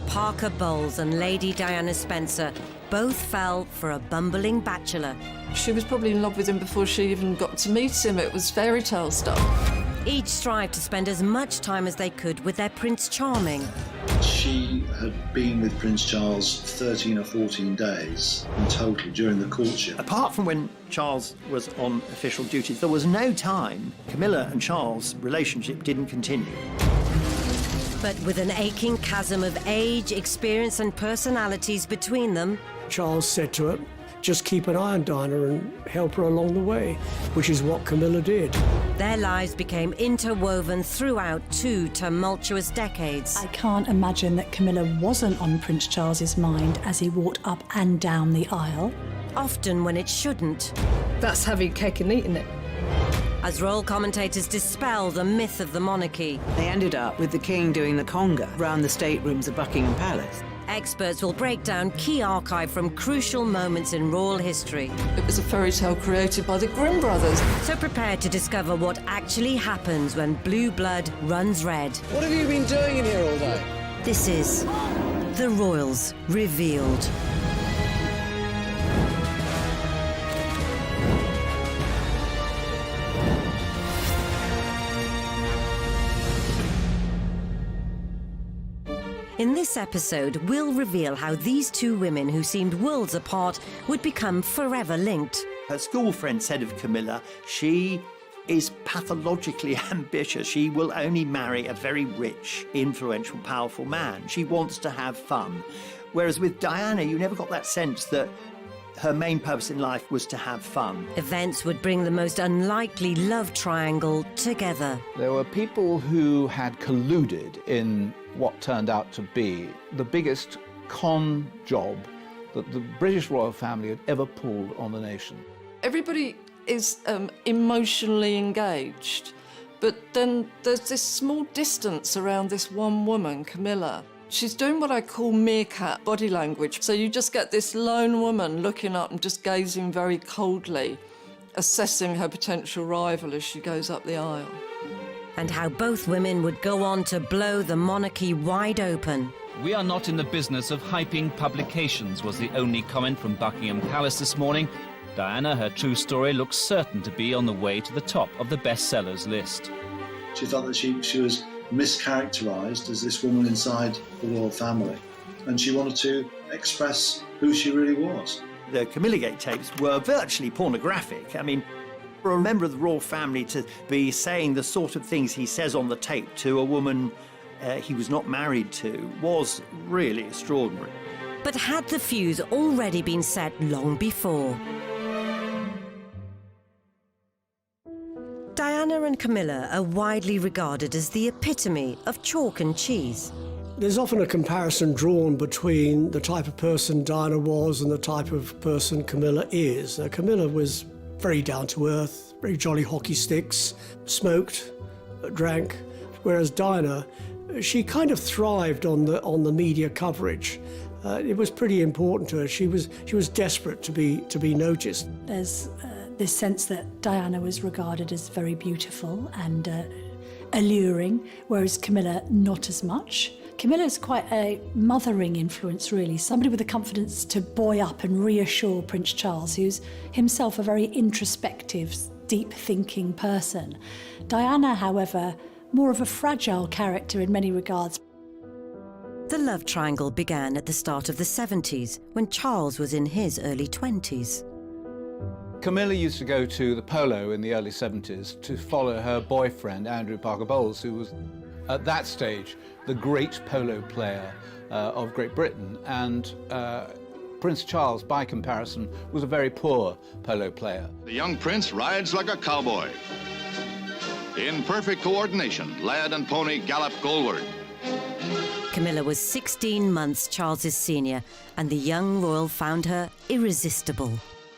Parker Bowles and Lady Diana Spencer both fell for a bumbling bachelor. She was probably in love with him before she even got to meet him. It was fairy tale stuff. Each strived to spend as much time as they could with their Prince Charming. She had been with Prince Charles 13 or 14 days in total during the courtship. Apart from when Charles was on official duty, there was no time Camilla and Charles' relationship didn't continue. But with an aching chasm of age, experience and personalities between them, Charles said to her, just keep an eye on Diana and help her along the way, which is what Camilla did. their lives became interwoven throughout 2 tumultuous decades. I can't imagine that Camilla wasn't on Prince Charles's mind as he walked up and down the aisle. Often when it shouldn't. That's having cake and eating it. As royal commentators dispel the myth of the monarchy. They ended up with the king doing the conga round the staterooms of Buckingham Palace. Experts will break down key archive from crucial moments in royal history. It was a fairy tale created by the Grimm brothers. So prepare to discover what actually happens when blue blood runs red. What have you been doing in here all day? This is The Royals Revealed. In this episode, we'll reveal how these two women who seemed worlds apart would become forever linked. Her school friend said of Camilla, she is pathologically ambitious. She will only marry a very rich, influential, powerful man. She wants to have fun. Whereas with Diana, you never got that sense that her main purpose in life was to have fun. Events would bring the most unlikely love triangle together. There were people who had colluded in what turned out to be the biggest con job that the British royal family had ever pulled on the nation. Everybody is emotionally engaged, but then there's this small distance around this one woman, Camilla. She's doing what I call meerkat body language. So you just get this lone woman looking up and just gazing very coldly, assessing her potential rival as she goes up the aisle. And how both women would go on to blow the monarchy wide open. "We are not in the business of hyping publications," was the only comment from Buckingham Palace this morning. Diana, her true story, looks certain to be on the way to the top of the bestsellers list. She felt that she was mischaracterised as this woman inside the royal family, and she wanted to express who she really was. The Camilla Gate tapes were virtually pornographic. I mean, for a member of the royal family to be saying the sort of things he says on the tape to a woman he was not married to was really extraordinary. But had the fuse already been set long before? Diana and Camilla are widely regarded as the epitome of chalk and cheese. There's often a comparison drawn between the type of person Diana was and the type of person Camilla is. Camilla was very down-to-earth, very jolly hockey sticks, smoked, drank, whereas Diana, she kind of thrived on the media coverage. It was pretty important to her. She was desperate to be noticed. There's this sense that Diana was regarded as very beautiful and alluring, whereas Camilla not as much. Camilla's quite a mothering influence, really, somebody with the confidence to buoy up and reassure Prince Charles, who's himself a very introspective, deep-thinking person. Diana, however, more of a fragile character in many regards. The love triangle began at the start of the 70s, when Charles was in his early 20s. Camilla used to go to the polo in the early 70s to follow her boyfriend, Andrew Parker Bowles, who was, at that stage, the great polo player of Great Britain. And Prince Charles, by comparison, was a very poor polo player. The young prince rides like a cowboy. In perfect coordination, lad and pony gallop goalward. Camilla was 16 months Charles's senior, and the young royal found her irresistible.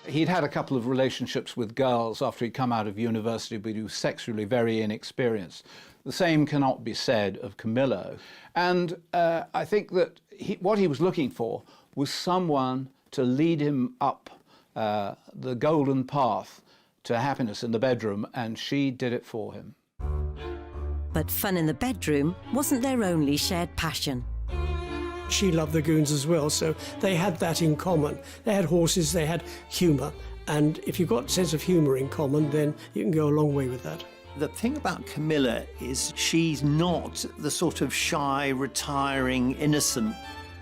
He'd had a couple of relationships with girls after he'd come out of university, but he was sexually very inexperienced. The same cannot be said of Camilla. And I think that what he was looking for was someone to lead him up the golden path to happiness in the bedroom, and she did it for him. But fun in the bedroom wasn't their only shared passion. she loved the goons as well, so they had that in common. They had horses, they had humour, and if you've got a sense of humour in common, then you can go a long way with that. The thing about Camilla is she's not the sort of shy, retiring, innocent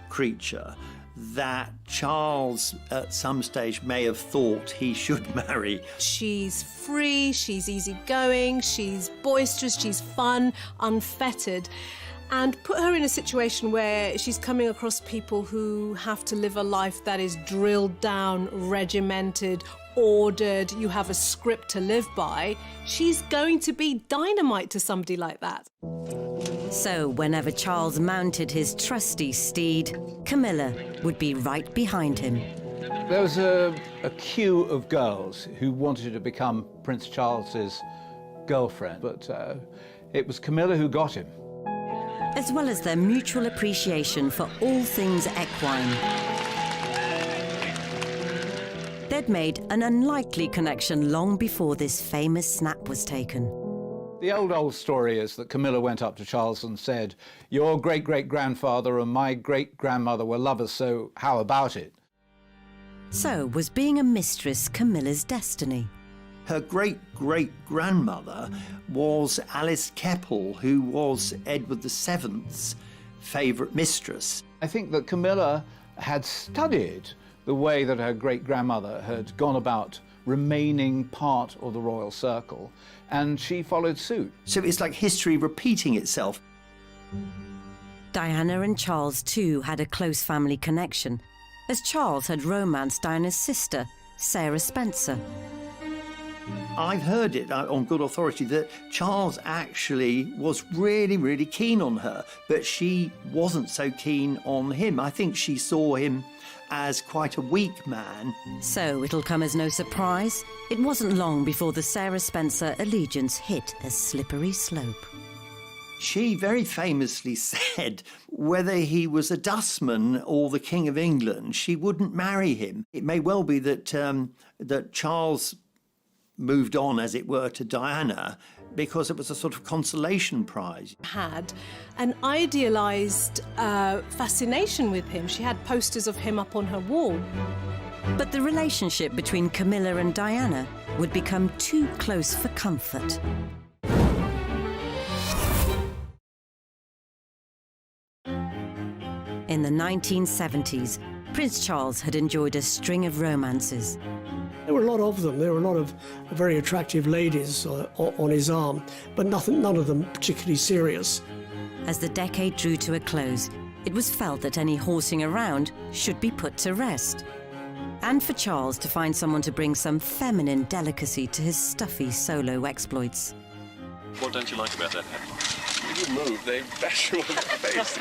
creature that Charles at some stage may have thought he should marry. She's free, she's easygoing, she's boisterous, she's fun, unfettered. And put her in a situation where she's coming across people who have to live a life that is drilled down, regimented, ordered, you have a script to live by. She's going to be dynamite to somebody like that. So whenever Charles mounted his trusty steed, Camilla would be right behind him. There was a queue of girls who wanted to become Prince Charles's girlfriend, but it was Camilla who got him. As well as their mutual appreciation for all things equine. They'd made an unlikely connection long before this famous snap was taken. The old story is that Camilla went up to Charles and said, "Your great-great-grandfather and my great-grandmother were lovers, so how about it?" So was being a mistress Camilla's destiny? Her great-great-grandmother was Alice Keppel, who was Edward VII's favourite mistress. I think that Camilla had studied the way that her great-grandmother had gone about remaining part of the royal circle, and she followed suit. So it's like history repeating itself. Diana and Charles too had a close family connection, as Charles had romanced Diana's sister, Sarah Spencer. I've heard it on good authority that Charles actually was really, really keen on her, but she wasn't so keen on him. I think she saw him as quite a weak man. So it'll come as no surprise, it wasn't long before the Sarah Spencer allegiance hit a slippery slope. She very famously said whether he was a dustman or the King of England, she wouldn't marry him. It may well be that that Charles moved on, as it were, to Diana because it was a sort of consolation prize. Had an idealised fascination with him. She had posters of him up on her wall. But the relationship between Camilla and Diana would become too close for comfort. In the 1970s, Prince Charles had enjoyed a string of romances. There were a lot of them. There were a lot of very attractive ladies on his arm, but none of them particularly serious. As the decade drew to a close, it was felt that any horsing around should be put to rest. And for Charles to find someone to bring some feminine delicacy to his stuffy solo exploits. What don't you like about that hat? If you move, they bash you on the face.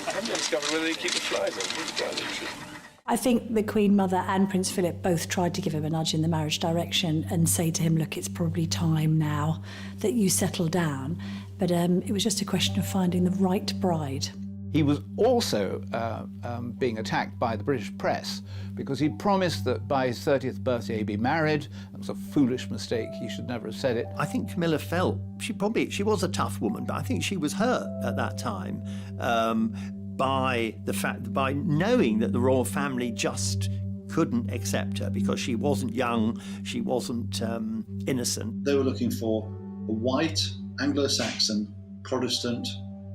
I'm not discovering whether they keep the flies on. I think the Queen Mother and Prince Philip both tried to give him a nudge in the marriage direction and say to him, look, it's probably time now that you settle down. But it was just a question of finding the right bride. He was also being attacked by the British press because he promised that by his 30th birthday he'd be married. That was a foolish mistake. He should never have said it. I think Camilla felt, she was a tough woman, but I think she was hurt at that time by knowing that the royal family just couldn't accept her because she wasn't young, she wasn't innocent. They were looking for a white, Anglo-Saxon, Protestant,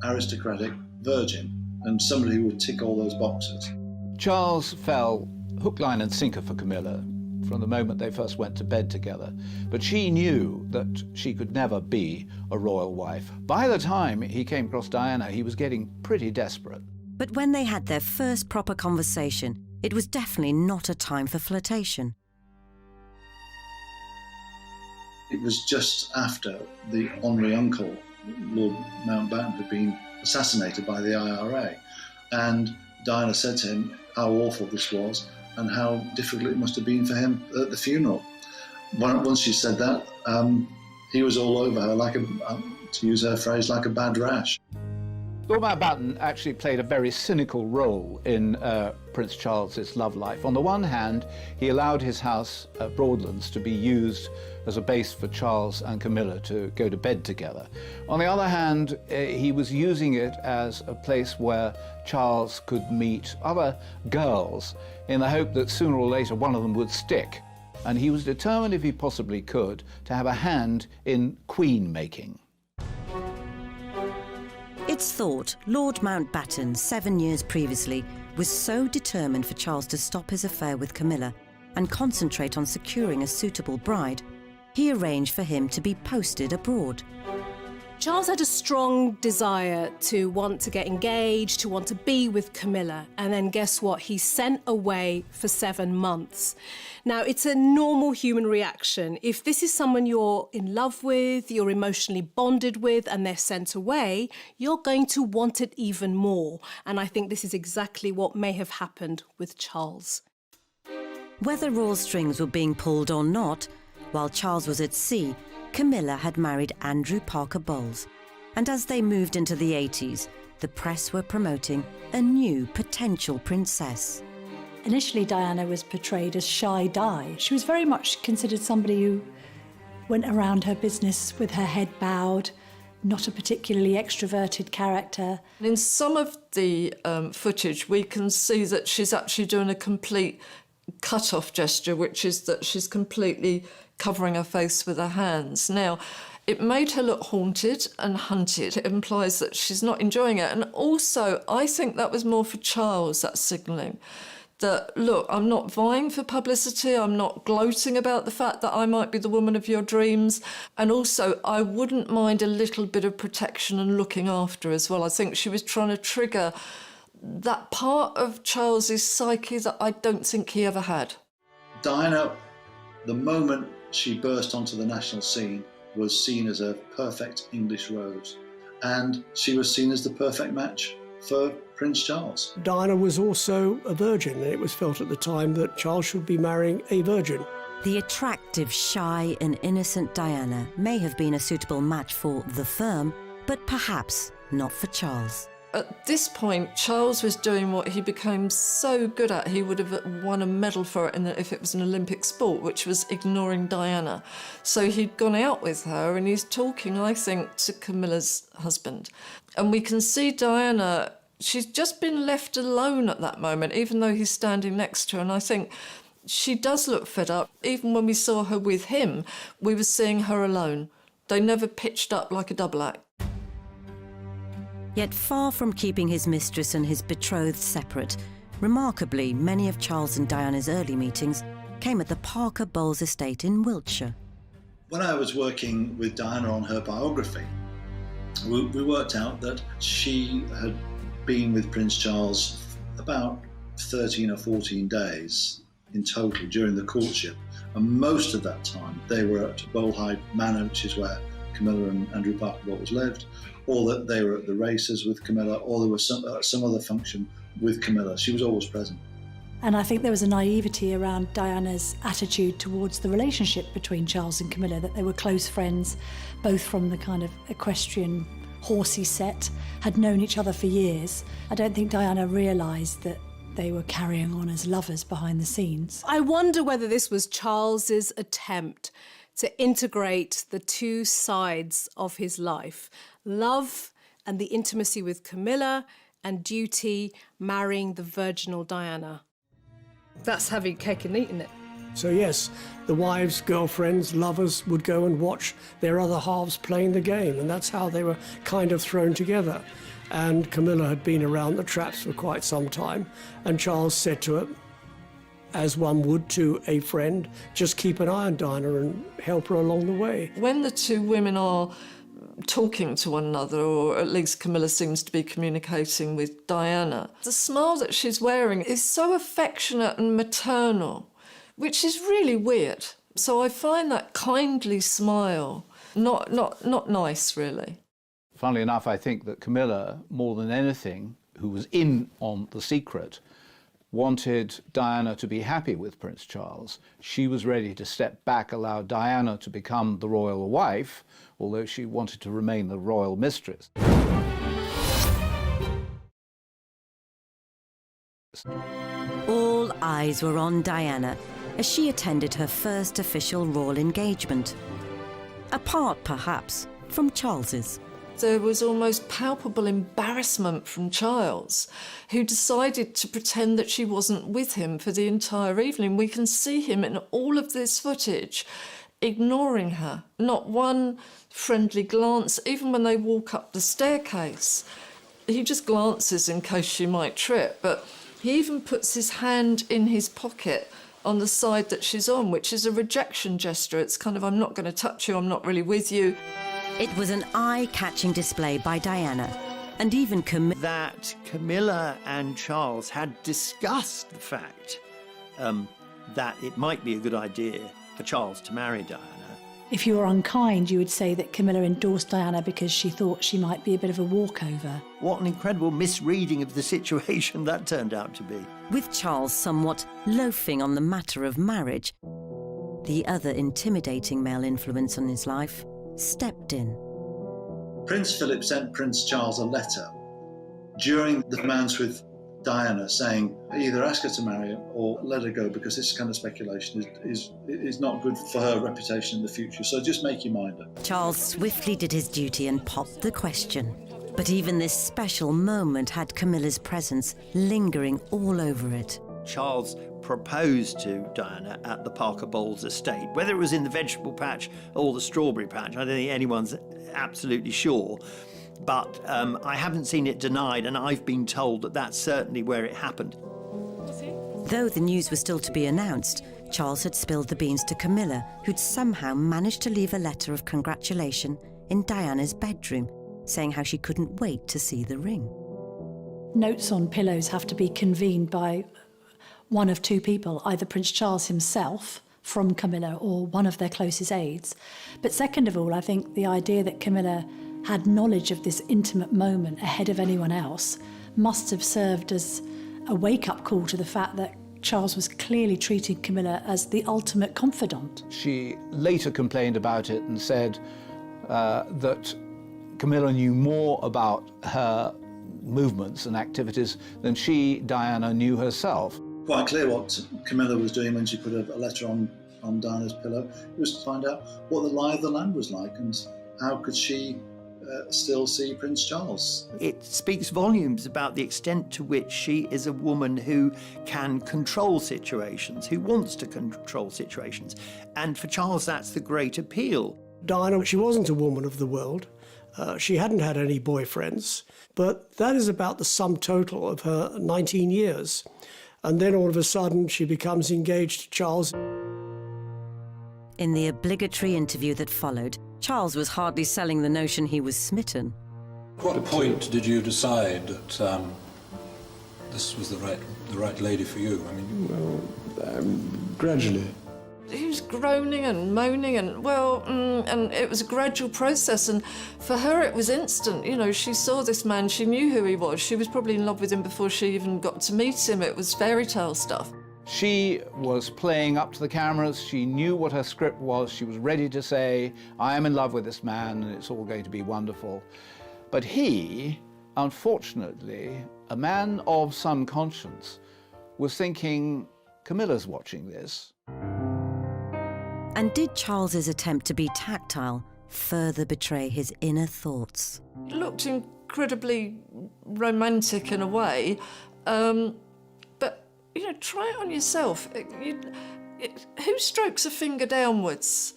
aristocratic virgin, and somebody who would tick all those boxes. Charles fell hook, line and sinker for Camilla from the moment they first went to bed together, but she knew that she could never be a royal wife. By the time he came across Diana, he was getting pretty desperate. But when they had their first proper conversation, it was definitely not a time for flirtation. It was just after the honorary uncle, Lord Mountbatten, had been assassinated by the IRA, and Diana said to him how awful this was and how difficult it must have been for him at the funeral. Once she said that, he was all over her, like to use her phrase, like a bad rash. Lord Mountbatten actually played a very cynical role in Prince Charles's love life. On the one hand, he allowed his house at Broadlands to be used as a base for Charles and Camilla to go to bed together. On the other hand, he was using it as a place where Charles could meet other girls in the hope that sooner or later one of them would stick. And he was determined, if he possibly could, to have a hand in queen making. It's thought Lord Mountbatten, 7 years previously, was so determined for Charles to stop his affair with Camilla and concentrate on securing a suitable bride, he arranged for him to be posted abroad. Charles had a strong desire to want to get engaged, to want to be with Camilla, and then guess what? He's sent away for 7 months. Now, it's a normal human reaction. If this is someone you're in love with, you're emotionally bonded with, and they're sent away, you're going to want it even more. And I think this is exactly what may have happened with Charles. Whether royal strings were being pulled or not, while Charles was at sea, Camilla had married Andrew Parker Bowles, and as they moved into the 80s, the press were promoting a new potential princess. Initially, Diana was portrayed as shy Di. She was very much considered somebody who went around her business with her head bowed, not a particularly extroverted character. In some of the footage, we can see that she's actually doing a complete cut-off gesture, which is that she's completely covering her face with her hands. Now, it made her look haunted and hunted. It implies that she's not enjoying it. And also, I think that was more for Charles, that signalling. That, look, I'm not vying for publicity, I'm not gloating about the fact that I might be the woman of your dreams. And also, I wouldn't mind a little bit of protection and looking after as well. I think she was trying to trigger that part of Charles's psyche that I don't think he ever had. Diana, the moment she burst onto the national scene, was seen as a perfect English rose, and she was seen as the perfect match for Prince Charles. Diana was also a virgin, and it was felt at the time that Charles should be marrying a virgin. The attractive, shy and innocent Diana may have been a suitable match for the firm, but perhaps not for Charles. At this point, Charles was doing what he became so good at. He would have won a medal for it if it was an Olympic sport, which was ignoring Diana. So he'd gone out with her and he's talking, I think, to Camilla's husband. And we can see Diana, she's just been left alone at that moment, even though he's standing next to her. And I think she does look fed up. Even when we saw her with him, we were seeing her alone. They never pitched up like a double act. Yet far from keeping his mistress and his betrothed separate, remarkably, many of Charles and Diana's early meetings came at the Parker Bowles estate in Wiltshire. When I was working with Diana on her biography, we worked out that she had been with Prince Charles about 13 or 14 days in total during the courtship, and most of that time they were at Bolehide Manor, which is where Camilla and Andrew Parker Bowles lived, or that they were at the races with Camilla, or there was some other function with Camilla. She was always present. And I think there was a naivety around Diana's attitude towards the relationship between Charles and Camilla, that they were close friends, both from the kind of equestrian horsey set, had known each other for years. I don't think Diana realised that they were carrying on as lovers behind the scenes. I wonder whether this was Charles's attempt to integrate the two sides of his life, love and the intimacy with Camilla, and duty, marrying the virginal Diana. That's having cake and eating it. So yes, the wives, girlfriends, lovers would go and watch their other halves playing the game, and that's how they were kind of thrown together. And Camilla had been around the traps for quite some time, and Charles said to her, as one would to a friend, just keep an eye on Diana and help her along the way. When the two women are talking to one another, or at least Camilla seems to be communicating with Diana, the smile that she's wearing is so affectionate and maternal, which is really weird. So I find that kindly smile not nice, really. Funnily enough, I think that Camilla, more than anything, who was in on the secret, wanted Diana to be happy with Prince Charles. She was ready to step back, allow Diana to become the royal wife, although she wanted to remain the royal mistress. All eyes were on Diana as she attended her first official royal engagement. Apart, perhaps, from Charles's. There was almost palpable embarrassment from Charles, who decided to pretend that she wasn't with him for the entire evening. We can see him in all of this footage ignoring her. Not one friendly glance, even when they walk up the staircase. He just glances in case she might trip, but he even puts his hand in his pocket on the side that she's on, which is a rejection gesture. It's kind of, I'm not going to touch you, I'm not really with you. It was an eye-catching display by Diana, and even that Camilla and Charles had discussed the fact that it might be a good idea for Charles to marry Diana. If you were unkind, you would say that Camilla endorsed Diana because she thought she might be a bit of a walkover. What an incredible misreading of the situation that turned out to be. With Charles somewhat loafing on the matter of marriage, the other intimidating male influence on his life stepped in. Prince Philip sent Prince Charles a letter during the romance with Diana saying either ask her to marry him or let her go, because this kind of speculation is not good for her reputation in the future. So just make your mind up. Charles swiftly did his duty and popped the question. But even this special moment had Camilla's presence lingering all over it. Charles proposed to Diana at the Parker Bowles estate. Whether it was in the vegetable patch or the strawberry patch, I don't think anyone's absolutely sure. But I haven't seen it denied, and I've been told that that's certainly where it happened. Though the news was still to be announced, Charles had spilled the beans to Camilla, who'd somehow managed to leave a letter of congratulation in Diana's bedroom, saying how she couldn't wait to see the ring. Notes on pillows have to be convened by one of two people, either Prince Charles himself from Camilla or one of their closest aides. But second of all, I think the idea that Camilla had knowledge of this intimate moment ahead of anyone else must have served as a wake-up call to the fact that Charles was clearly treating Camilla as the ultimate confidant. She later complained about it and said that Camilla knew more about her movements and activities than she, Diana, knew herself. Quite clear what Camilla was doing when she put a letter on Diana's pillow. It was to find out what the lie of the land was like and how could she still see Prince Charles. It speaks volumes about the extent to which she is a woman who can control situations, who wants to control situations. And for Charles, that's the great appeal. Diana, she wasn't a woman of the world. She hadn't had any boyfriends, but that is about the sum total of her 19 years. And then all of a sudden she becomes engaged to Charles. In the obligatory interview that followed, Charles was hardly selling the notion he was smitten. At what point did you decide that this was the right lady for you? I mean, well, gradually. He was groaning and moaning and it was a gradual process, and for her it was instant. You know, she saw this man, she knew who he was, she was probably in love with him before she even got to meet him. It was fairy tale stuff. She was playing up to the cameras, she knew what her script was, she was ready to say, I am in love with this man and it's all going to be wonderful. But he, unfortunately, a man of some conscience, was thinking, Camilla's watching this. And did Charles's attempt to be tactile further betray his inner thoughts? It looked incredibly romantic in a way, but, you know, try it on yourself. Who strokes a finger downwards?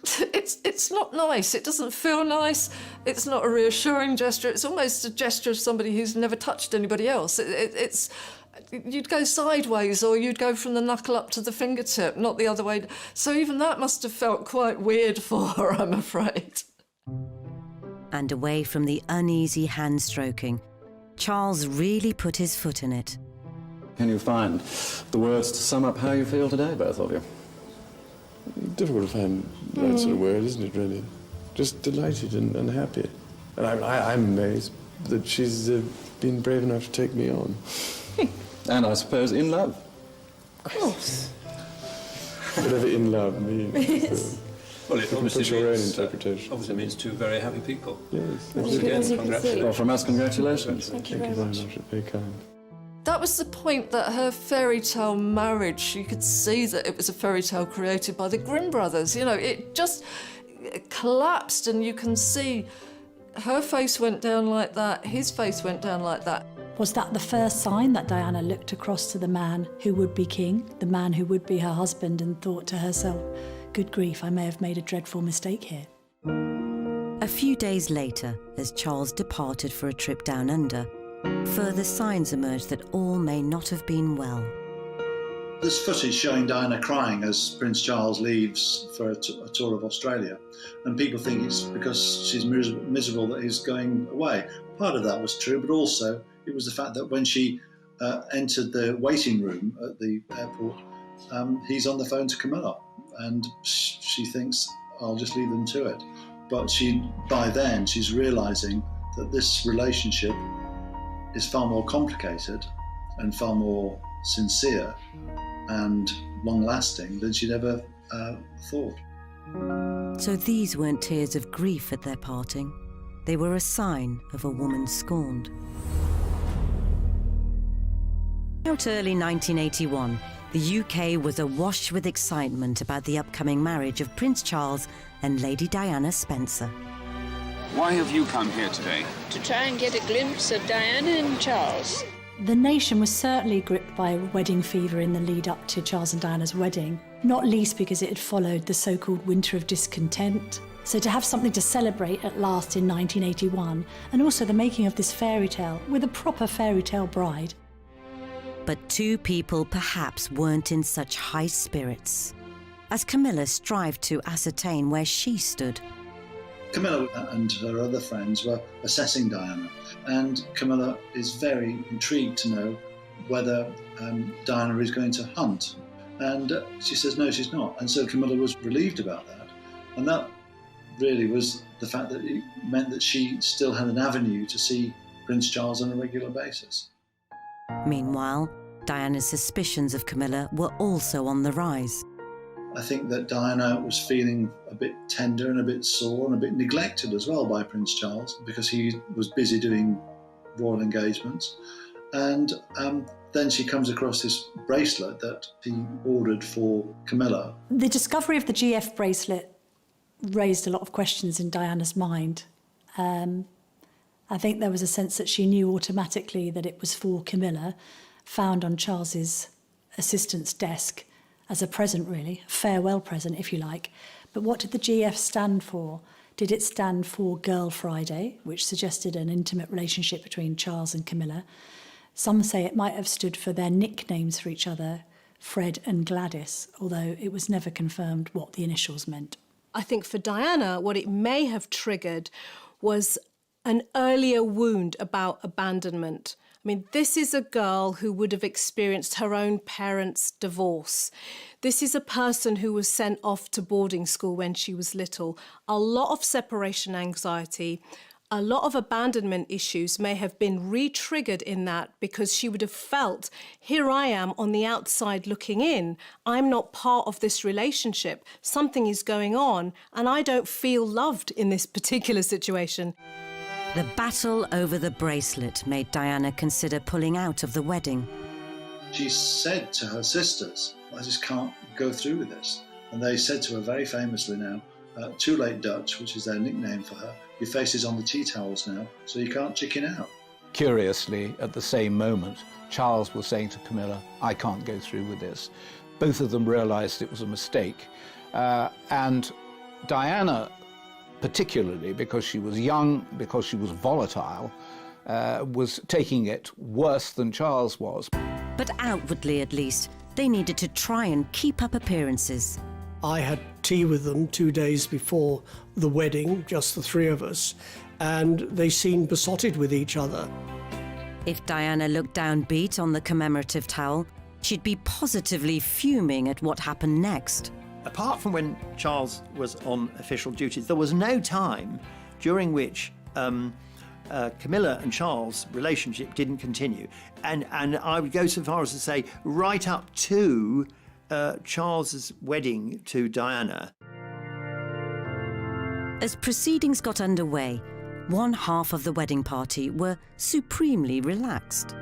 It's not nice, it doesn't feel nice, it's not a reassuring gesture, it's almost a gesture of somebody who's never touched anybody else. You'd go sideways or you'd go from the knuckle up to the fingertip, not the other way. So even that must have felt quite weird for her, I'm afraid. And away from the uneasy hand stroking, Charles really put his foot in it. Can you find the words to sum up how you feel today, both of you? Difficult to find the right sort of word, isn't it, really? Just delighted and happy. And I'm amazed that she's been brave enough to take me on. And I suppose in love. Of course. Whatever in love means. Yes. Well, it obviously put your own means, interpretation. Obviously means two very happy people. Yes. Once again, congratulations. Well, from us, congratulations. Thank you very much. Very kind. That was the point, that her fairy tale marriage, you could see that it was a fairy tale created by the Grimm brothers. You know, it just collapsed, and you can see her face went down like that, his face went down like that. Was that the first sign that Diana looked across to the man who would be king, the man who would be her husband, and thought to herself, good grief, I may have made a dreadful mistake here? A few days later, as Charles departed for a trip down under, further signs emerged that all may not have been well. There's footage showing Diana crying as Prince Charles leaves for a tour of Australia, and people think it's because she's miserable that he's going away. Part of that was true, but also it was the fact that when she entered the waiting room at the airport, he's on the phone to Camilla, and she thinks, I'll just leave them to it. But by then, she's realising that this relationship is far more complicated and far more sincere and long-lasting than she'd ever thought. So these weren't tears of grief at their parting. They were a sign of a woman scorned. Out early 1981, the UK was awash with excitement about the upcoming marriage of Prince Charles and Lady Diana Spencer. Why have you come here today? To try and get a glimpse of Diana and Charles. The nation was certainly gripped by wedding fever in the lead up to Charles and Diana's wedding, not least because it had followed the so-called winter of discontent. So to have something to celebrate at last in 1981, and also the making of this fairy tale with a proper fairy tale bride. But two people perhaps weren't in such high spirits, as Camilla strived to ascertain where she stood. Camilla and her other friends were assessing Diana, and Camilla is very intrigued to know whether Diana is going to hunt. And she says, no, she's not. And so Camilla was relieved about that. And that really was the fact that it meant that she still had an avenue to see Prince Charles on a regular basis. Meanwhile, Diana's suspicions of Camilla were also on the rise. I think that Diana was feeling a bit tender and a bit sore and a bit neglected as well by Prince Charles, because he was busy doing royal engagements. And then she comes across this bracelet that he ordered for Camilla. The discovery of the GF bracelet raised a lot of questions in Diana's mind. I think there was a sense that she knew automatically that it was for Camilla, found on Charles's assistant's desk as a present, really, a farewell present, if you like. But what did the GF stand for? Did it stand for Girl Friday, which suggested an intimate relationship between Charles and Camilla? Some say it might have stood for their nicknames for each other, Fred and Gladys, although it was never confirmed what the initials meant. I think for Diana, what it may have triggered was an earlier wound about abandonment. I mean, this is a girl who would have experienced her own parents' divorce. This is a person who was sent off to boarding school when she was little. A lot of separation anxiety, a lot of abandonment issues may have been re-triggered in that, because she would have felt, here I am on the outside looking in. I'm not part of this relationship. Something is going on, and I don't feel loved in this particular situation. The battle over the bracelet made Diana consider pulling out of the wedding. She said to her sisters, I just can't go through with this. And they said to her very famously now, too late Dutch, which is their nickname for her, your face is on the tea towels now, so you can't chicken out. Curiously, at the same moment, Charles was saying to Camilla, I can't go through with this. Both of them realised it was a mistake. And Diana, particularly because she was young, because she was volatile, was taking it worse than Charles was. But outwardly, at least, they needed to try and keep up appearances. I had tea with them 2 days before the wedding, just the three of us, and they seemed besotted with each other. If Diana looked downbeat on the commemorative towel, she'd be positively fuming at what happened next. Apart from when Charles was on official duties, there was no time during which Camilla and Charles' relationship didn't continue. And I would go so far as to say right up to Charles's wedding to Diana. As proceedings got underway, one half of the wedding party were supremely relaxed.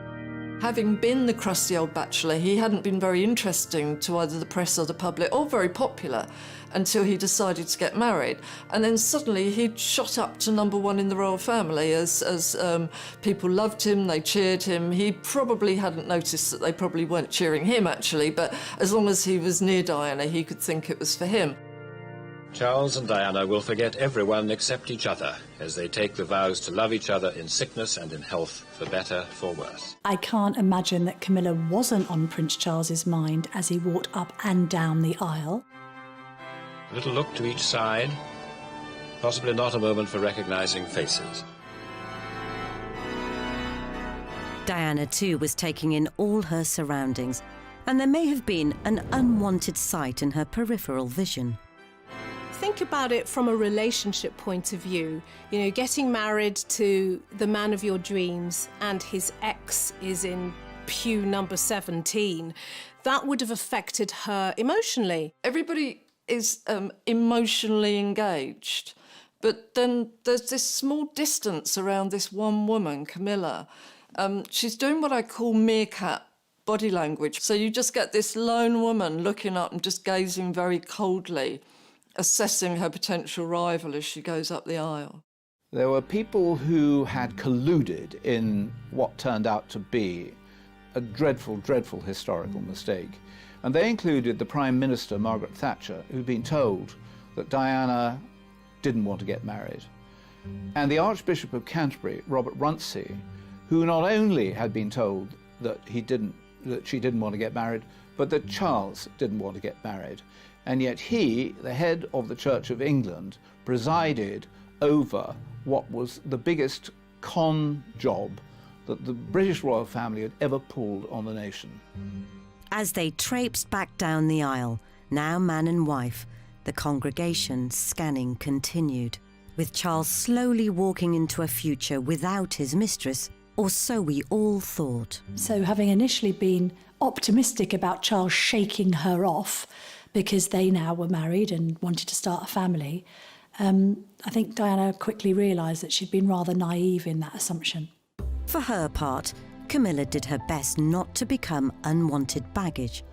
Having been the crusty old bachelor, he hadn't been very interesting to either the press or the public, or very popular, until he decided to get married. And then suddenly he'd shot up to #1 in the royal family as people loved him, they cheered him. He probably hadn't noticed that they probably weren't cheering him, actually, but as long as he was near Diana, he could think it was for him. Charles and Diana will forget everyone except each other as they take the vows to love each other in sickness and in health, for better, for worse. I can't imagine that Camilla wasn't on Prince Charles's mind as he walked up and down the aisle. A little look to each side, possibly not a moment for recognising faces. Diana, too, was taking in all her surroundings, and there may have been an unwanted sight in her peripheral vision. Think about it from a relationship point of view. You know, getting married to the man of your dreams and his ex is in pew number 17. That would have affected her emotionally. Everybody is emotionally engaged, but then there's this small distance around this one woman, Camilla. She's doing what I call meerkat body language. So you just get this lone woman looking up and just gazing very coldly, assessing her potential rival as she goes up the aisle. There were people who had colluded in what turned out to be a dreadful, dreadful historical mistake. And they included the Prime Minister, Margaret Thatcher, who'd been told that Diana didn't want to get married. And the Archbishop of Canterbury, Robert Runcie, who not only had been told that she didn't want to get married, but that Charles didn't want to get married. And yet he, the head of the Church of England, presided over what was the biggest con job that the British royal family had ever pulled on the nation. As they traipsed back down the aisle, now man and wife, the congregation scanning continued, with Charles slowly walking into a future without his mistress, or so we all thought. So having initially been optimistic about Charles shaking her off, because they now were married and wanted to start a family, I think Diana quickly realised that she'd been rather naive in that assumption. For her part, Camilla did her best not to become unwanted baggage.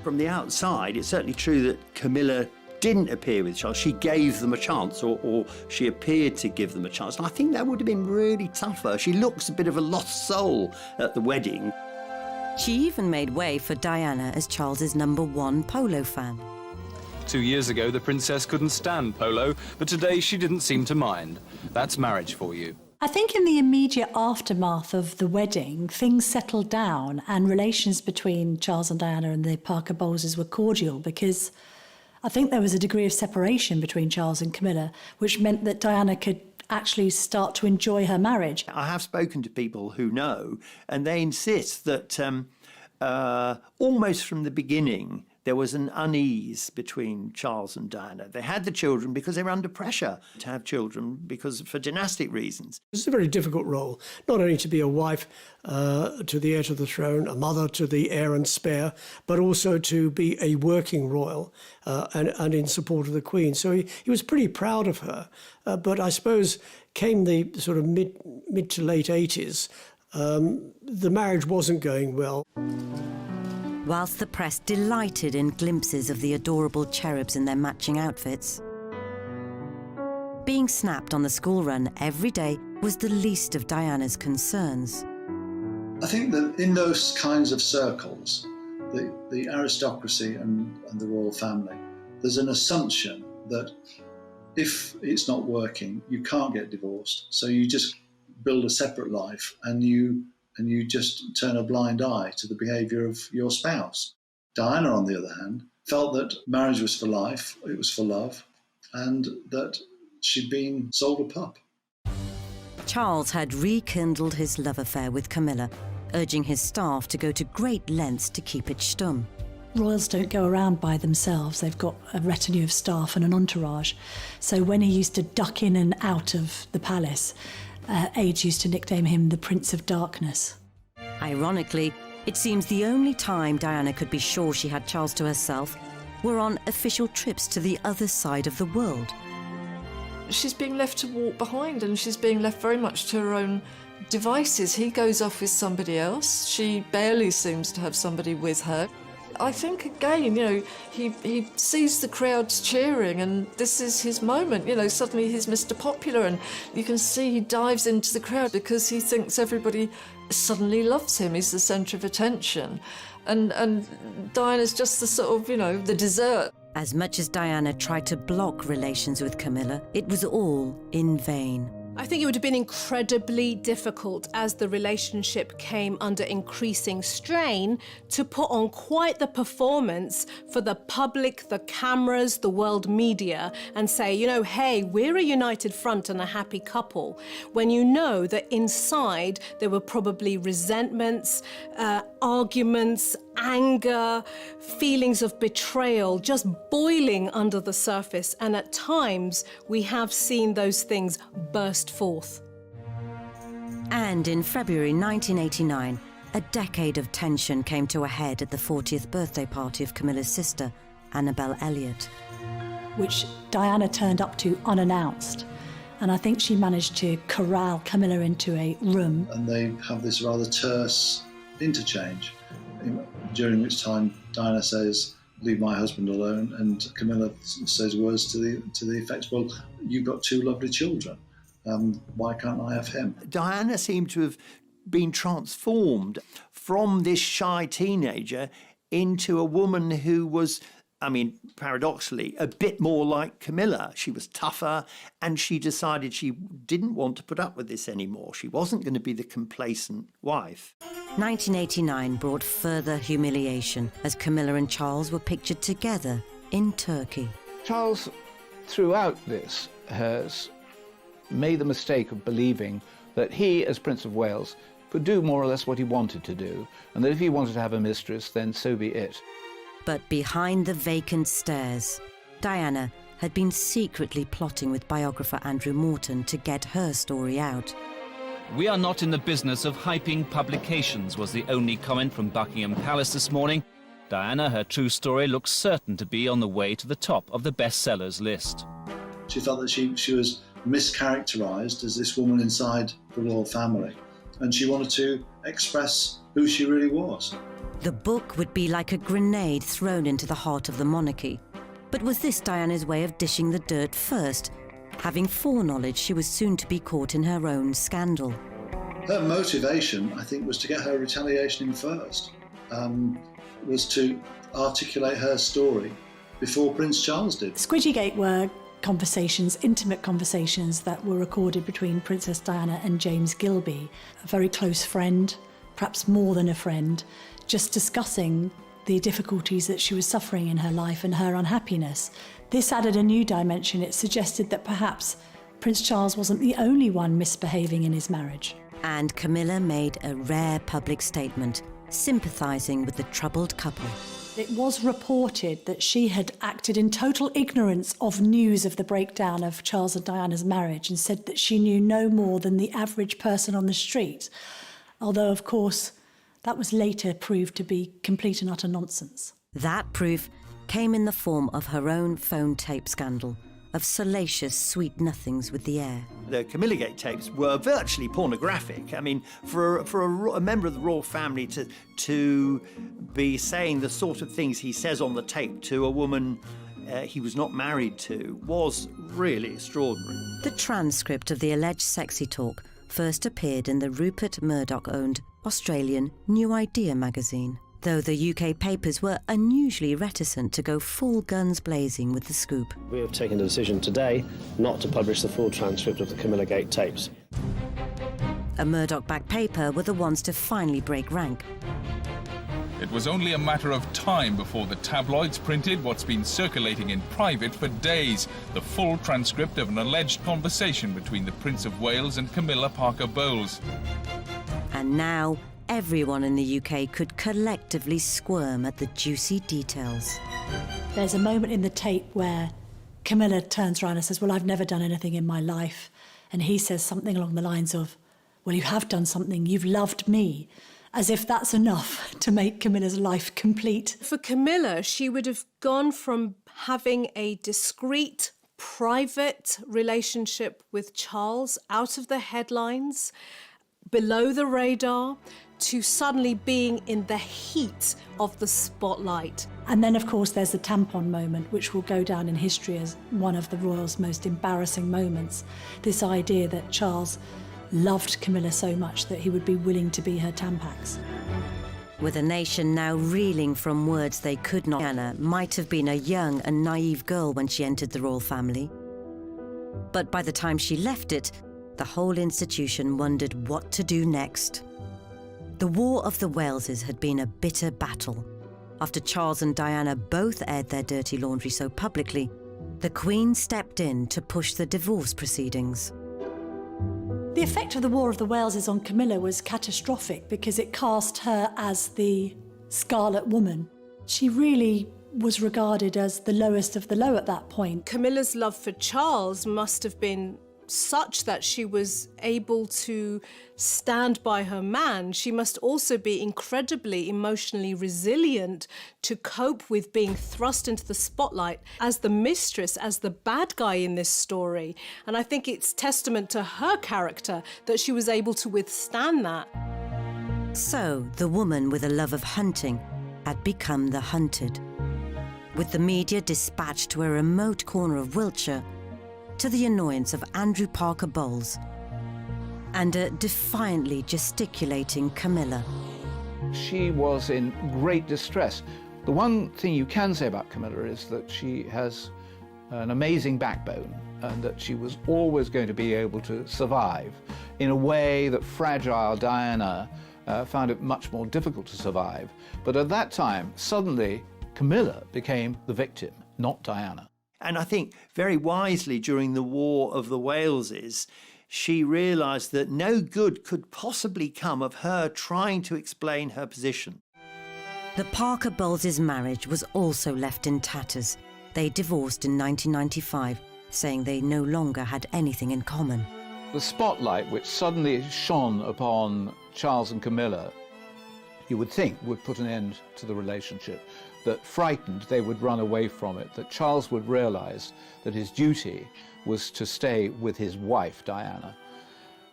From the outside, it's certainly true that Camilla didn't appear with Charles. She gave them a chance, or she appeared to give them a chance. And I think that would have been really tough for her. She looks a bit of a lost soul at the wedding. She even made way for Diana as Charles's #1 polo fan. 2 years ago, the princess couldn't stand polo, but today she didn't seem to mind. That's marriage for you. I think in the immediate aftermath of the wedding, things settled down and relations between Charles and Diana and the Parker Bowleses were cordial, because I think there was a degree of separation between Charles and Camilla, which meant that Diana could actually start to enjoy her marriage. I have spoken to people who know, and they insist that almost from the beginning, there was an unease between Charles and Diana. They had the children because they were under pressure to have children for dynastic reasons. It's a very difficult role, not only to be a wife to the heir to the throne, a mother to the heir and spare, but also to be a working royal and in support of the Queen. So he was pretty proud of her. But I suppose came the sort of mid to late 80s, the marriage wasn't going well. Whilst the press delighted in glimpses of the adorable cherubs in their matching outfits, being snapped on the school run every day was the least of Diana's concerns. I think that in those kinds of circles, the aristocracy and the royal family, there's an assumption that if it's not working, you can't get divorced. So you just build a separate life and you just turn a blind eye to the behaviour of your spouse. Diana, on the other hand, felt that marriage was for life, it was for love, and that she'd been sold a pup. Charles had rekindled his love affair with Camilla, urging his staff to go to great lengths to keep it stum. Royals don't go around by themselves. They've got a retinue of staff and an entourage. So when he used to duck in and out of the palace, aides used to nickname him the Prince of Darkness. Ironically, it seems the only time Diana could be sure she had Charles to herself were on official trips to the other side of the world. She's being left to walk behind, and she's being left very much to her own devices. He goes off with somebody else. She barely seems to have somebody with her. I think, again, he sees the crowds cheering and this is his moment. Suddenly he's Mr. Popular and you can see he dives into the crowd because he thinks everybody suddenly loves him. He's the centre of attention. And Diana's just the sort of, the dessert. As much as Diana tried to block relations with Camilla, it was all in vain. I think it would have been incredibly difficult as the relationship came under increasing strain to put on quite the performance for the public, the cameras, the world media and say, hey, we're a united front and a happy couple, when you know that inside there were probably resentments, arguments, anger, feelings of betrayal just boiling under the surface, and at times we have seen those things burst forth. And in February 1989, a decade of tension came to a head at the 40th birthday party of Camilla's sister, Annabel Elliot. Which Diana turned up to unannounced. And I think she managed to corral Camilla into a room. And they have this rather terse interchange, during which time Diana says, "Leave my husband alone," and Camilla says words to the effect, "Well, you've got two lovely children. Why can't I have him?" Diana seemed to have been transformed from this shy teenager into a woman who was, paradoxically, a bit more like Camilla. She was tougher, and she decided she didn't want to put up with this anymore. She wasn't going to be the complacent wife. 1989 brought further humiliation as Camilla and Charles were pictured together in Turkey. Charles, throughout this, has made the mistake of believing that he, as Prince of Wales, could do more or less what he wanted to do, and that if he wanted to have a mistress, then so be it. But behind the vacant stairs, Diana had been secretly plotting with biographer Andrew Morton to get her story out. "We are not in the business of hyping publications," was the only comment from Buckingham Palace this morning. Diana, her true story, looks certain to be on the way to the top of the bestsellers list. She felt that she was mischaracterised as this woman inside the royal family, and she wanted to express who she really was. The book would be like a grenade thrown into the heart of the monarchy. But was this Diana's way of dishing the dirt first, having foreknowledge she was soon to be caught in her own scandal? Her motivation, I think, was to get her retaliation in first, was to articulate her story before Prince Charles did. Squidgygate were conversations, intimate conversations that were recorded between Princess Diana and James Gilbey, a very close friend, perhaps more than a friend, just discussing the difficulties that she was suffering in her life and her unhappiness. This added a new dimension. It suggested that perhaps Prince Charles wasn't the only one misbehaving in his marriage. And Camilla made a rare public statement, sympathising with the troubled couple. It was reported that she had acted in total ignorance of news of the breakdown of Charles and Diana's marriage and said that she knew no more than the average person on the street, although, of course, that was later proved to be complete and utter nonsense. That proof came in the form of her own phone tape scandal, of salacious sweet nothings with the heir. The Camillagate tapes were virtually pornographic. For a member of the royal family to be saying the sort of things he says on the tape to a woman he was not married to was really extraordinary. The transcript of the alleged sexy talk first appeared in the Rupert Murdoch-owned Australian New Idea magazine, though the UK papers were unusually reticent to go full guns blazing with the scoop. We have taken the decision today not to publish the full transcript of the Camillagate tapes. A Murdoch-backed paper were the ones to finally break rank. It was only a matter of time before the tabloids printed what's been circulating in private for days, the full transcript of an alleged conversation between the Prince of Wales and Camilla Parker Bowles. And now, everyone in the UK could collectively squirm at the juicy details. There's a moment in the tape where Camilla turns around and says, "Well, I've never done anything in my life." And he says something along the lines of, "Well, you have done something, you've loved me," as if that's enough to make Camilla's life complete. For Camilla, she would have gone from having a discreet, private relationship with Charles out of the headlines, below the radar to suddenly being in the heat of the spotlight. And then, of course, there's the tampon moment, which will go down in history as one of the royals' most embarrassing moments. This idea that Charles loved Camilla so much that he would be willing to be her tampax. With a nation now reeling from words they could not, Diana might have been a young and naive girl when she entered the royal family. But by the time she left it, the whole institution wondered what to do next. The War of the Waleses had been a bitter battle. After Charles and Diana both aired their dirty laundry so publicly, the Queen stepped in to push the divorce proceedings. The effect of the War of the Waleses on Camilla was catastrophic because it cast her as the Scarlet Woman. She really was regarded as the lowest of the low at that point. Camilla's love for Charles must have been such that she was able to stand by her man. She must also be incredibly emotionally resilient to cope with being thrust into the spotlight as the mistress, as the bad guy in this story. And I think it's testament to her character that she was able to withstand that. So, the woman with a love of hunting had become the hunted. With the media dispatched to a remote corner of Wiltshire, to the annoyance of Andrew Parker Bowles and a defiantly gesticulating Camilla. She was in great distress. The one thing you can say about Camilla is that she has an amazing backbone and that she was always going to be able to survive in a way that fragile Diana found it much more difficult to survive. But at that time, suddenly, Camilla became the victim, not Diana. And I think very wisely during the War of the Waleses, she realised that no good could possibly come of her trying to explain her position. The Parker Bowles' marriage was also left in tatters. They divorced in 1995, saying they no longer had anything in common. The spotlight which suddenly shone upon Charles and Camilla, you would think would put an end to the relationship, that frightened they would run away from it, that Charles would realise that his duty was to stay with his wife, Diana.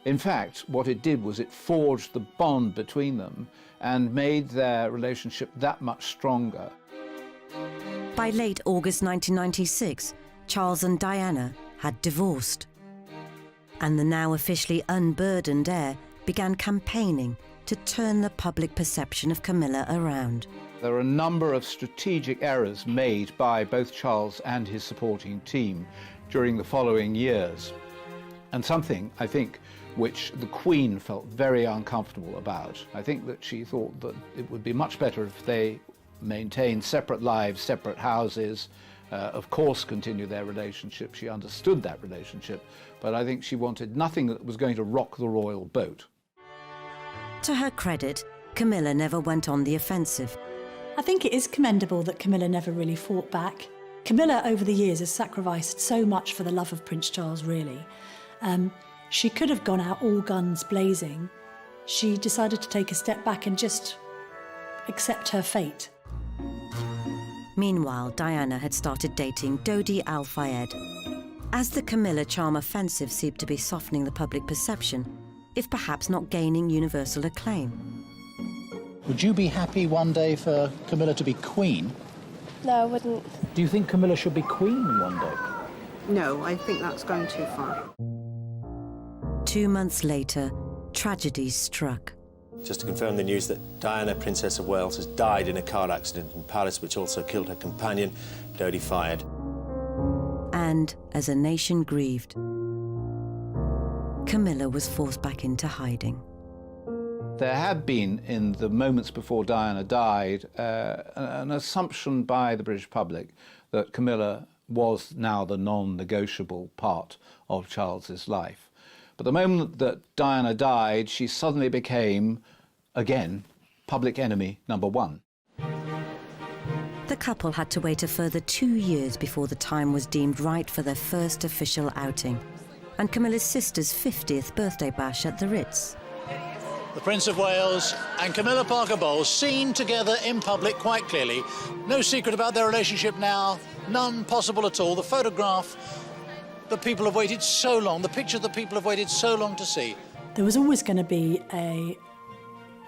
In fact, what it did was it forged the bond between them and made their relationship that much stronger. By late August 1996, Charles and Diana had divorced. And the now officially unburdened heir began campaigning to turn the public perception of Camilla around. There are a number of strategic errors made by both Charles and his supporting team during the following years. And something, I think, which the Queen felt very uncomfortable about. I think that she thought that it would be much better if they maintained separate lives, separate houses, of course continue their relationship. She understood that relationship, but I think she wanted nothing that was going to rock the royal boat. To her credit, Camilla never went on the offensive. I think it is commendable that Camilla never really fought back. Camilla, over the years, has sacrificed so much for the love of Prince Charles, really. She could have gone out all guns blazing. She decided to take a step back and just accept her fate. Meanwhile, Diana had started dating Dodi Al-Fayed. As the Camilla charm offensive seemed to be softening the public perception, if perhaps not gaining universal acclaim. Would you be happy one day for Camilla to be queen? No, I wouldn't. Do you think Camilla should be queen one day? No, I think that's going too far. 2 months later, tragedy struck. Just to confirm the news that Diana, Princess of Wales, has died in a car accident in Paris, which also killed her companion, Dodi Fayed. And as a nation grieved, Camilla was forced back into hiding. There had been, in the moments before Diana died, an assumption by the British public that Camilla was now the non-negotiable part of Charles's life. But the moment that Diana died, she suddenly became, again, public enemy number one. The couple had to wait a further 2 years before the time was deemed right for their first official outing, and Camilla's sister's 50th birthday bash at the Ritz. The Prince of Wales and Camilla Parker Bowles seen together in public quite clearly. No secret about their relationship now, none possible at all. The photograph that people have waited so long, the picture that people have waited so long to see. There was always going to be a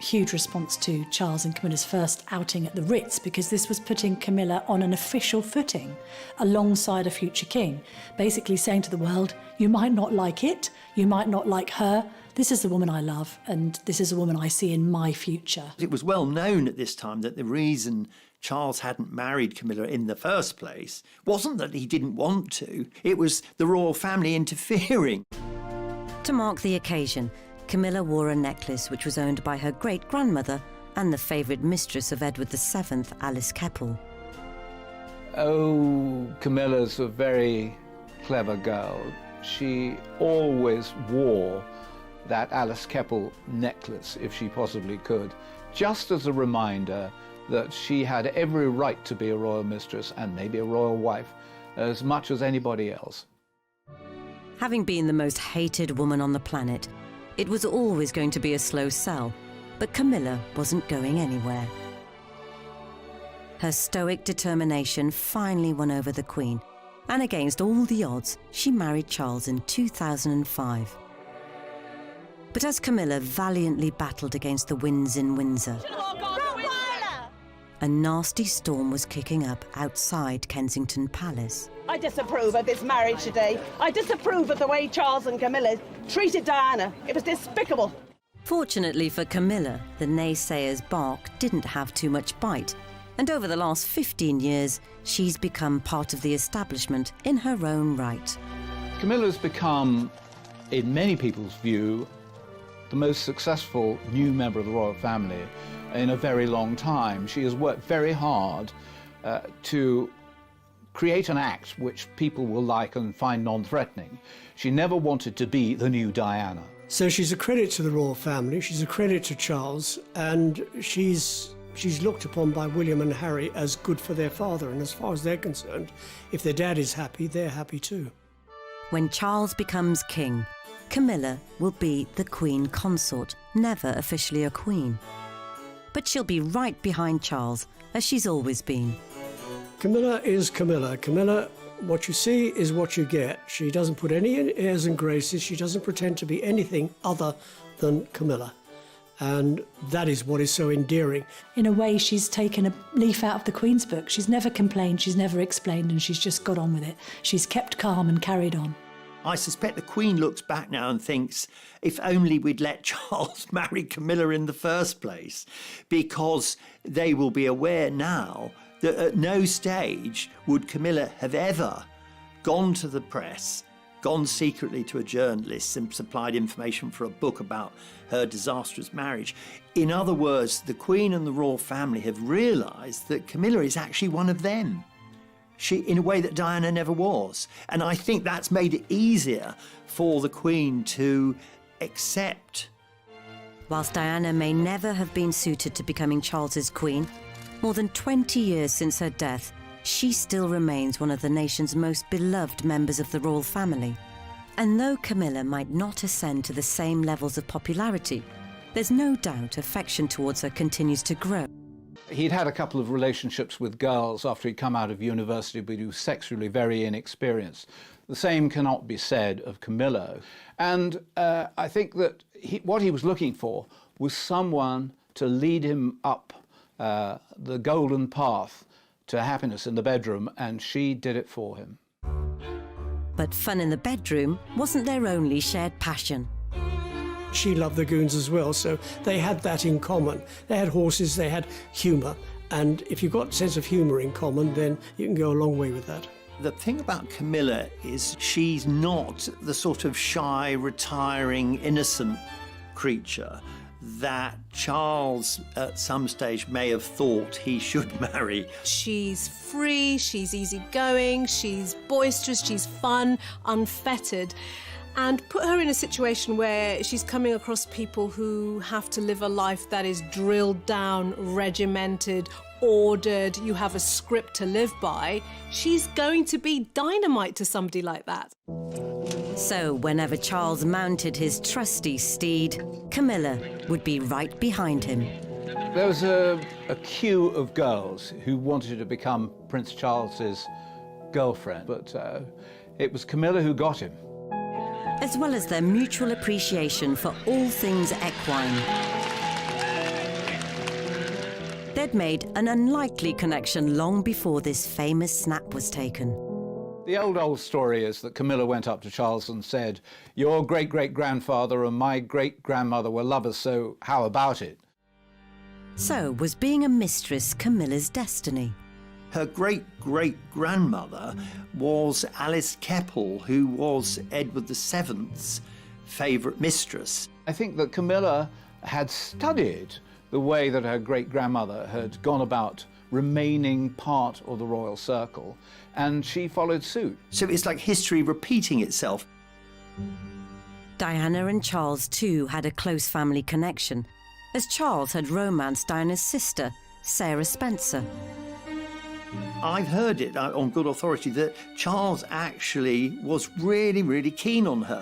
huge response to Charles and Camilla's first outing at the Ritz, because this was putting Camilla on an official footing alongside a future king, basically saying to the world, you might not like it, you might not like her, this is the woman I love and this is a woman I see in my future. It was well known at this time that the reason Charles hadn't married Camilla in the first place wasn't that he didn't want to, it was the royal family interfering. To mark the occasion, Camilla wore a necklace which was owned by her great-grandmother and the favourite mistress of Edward VII, Alice Keppel. Oh, Camilla's a very clever girl. She always wore that Alice Keppel necklace, if she possibly could, just as a reminder that she had every right to be a royal mistress and maybe a royal wife as much as anybody else. Having been the most hated woman on the planet, it was always going to be a slow sell, but Camilla wasn't going anywhere. Her stoic determination finally won over the Queen, and against all the odds, she married Charles in 2005. But as Camilla valiantly battled against the winds in Windsor, a nasty storm was kicking up outside Kensington Palace. I disapprove of this marriage today. I disapprove of the way Charles and Camilla treated Diana. It was despicable. Fortunately for Camilla, the naysayers' bark didn't have too much bite, and over the last 15 years, she's become part of the establishment in her own right. Camilla's become, in many people's view, the most successful new member of the royal family in a very long time. She has worked very hard to create an act which people will like and find non-threatening. She never wanted to be the new Diana. So she's a credit to the royal family, she's a credit to Charles, and she's looked upon by William and Harry as good for their father, and as far as they're concerned, if their dad is happy, they're happy too. When Charles becomes king, Camilla will be the Queen Consort, never officially a queen. But she'll be right behind Charles, as she's always been. Camilla is Camilla. Camilla, what you see is what you get. She doesn't put any airs and graces. She doesn't pretend to be anything other than Camilla. And that is what is so endearing. In a way, she's taken a leaf out of the Queen's book. She's never complained, she's never explained, and she's just got on with it. She's kept calm and carried on. I suspect the Queen looks back now and thinks, if only we'd let Charles marry Camilla in the first place, because they will be aware now that at no stage would Camilla have ever gone to the press, gone secretly to a journalist and supplied information for a book about her disastrous marriage. In other words, the Queen and the royal family have realised that Camilla is actually one of them. She, in a way that Diana never was. And I think that's made it easier for the Queen to accept. Whilst Diana may never have been suited to becoming Charles's queen, more than 20 years since her death, she still remains one of the nation's most beloved members of the royal family. And though Camilla might not ascend to the same levels of popularity, there's no doubt affection towards her continues to grow. He'd had a couple of relationships with girls after he'd come out of university, but he was sexually very inexperienced. The same cannot be said of Camilla. And I think that what he was looking for was someone to lead him up the golden path to happiness in the bedroom, and she did it for him. But fun in the bedroom wasn't their only shared passion. She loved the goons as well, so they had that in common. They had horses, they had humour, and if you've got a sense of humour in common, then you can go a long way with that. The thing about Camilla is she's not the sort of shy, retiring, innocent creature that Charles at some stage may have thought he should marry. She's free, she's easygoing, she's boisterous, she's fun, unfettered. And put her in a situation where she's coming across people who have to live a life that is drilled down, regimented, ordered, you have a script to live by. She's going to be dynamite to somebody like that. So whenever Charles mounted his trusty steed, Camilla would be right behind him. There was a queue of girls who wanted to become Prince Charles's girlfriend, but it was Camilla who got him. as well as their mutual appreciation for all things equine. They'd made an unlikely connection long before this famous snap was taken. The old story is that Camilla went up to Charles and said, "Your great-great-grandfather and my great-grandmother were lovers, so how about it?" So was being a mistress Camilla's destiny? Her great-great-grandmother was Alice Keppel, who was Edward VII's favourite mistress. I think that Camilla had studied the way that her great-grandmother had gone about remaining part of the royal circle, and she followed suit. So it's like history repeating itself. Diana and Charles too had a close family connection, as Charles had romanced Diana's sister, Sarah Spencer. I've heard it on good authority that Charles actually was really, really keen on her.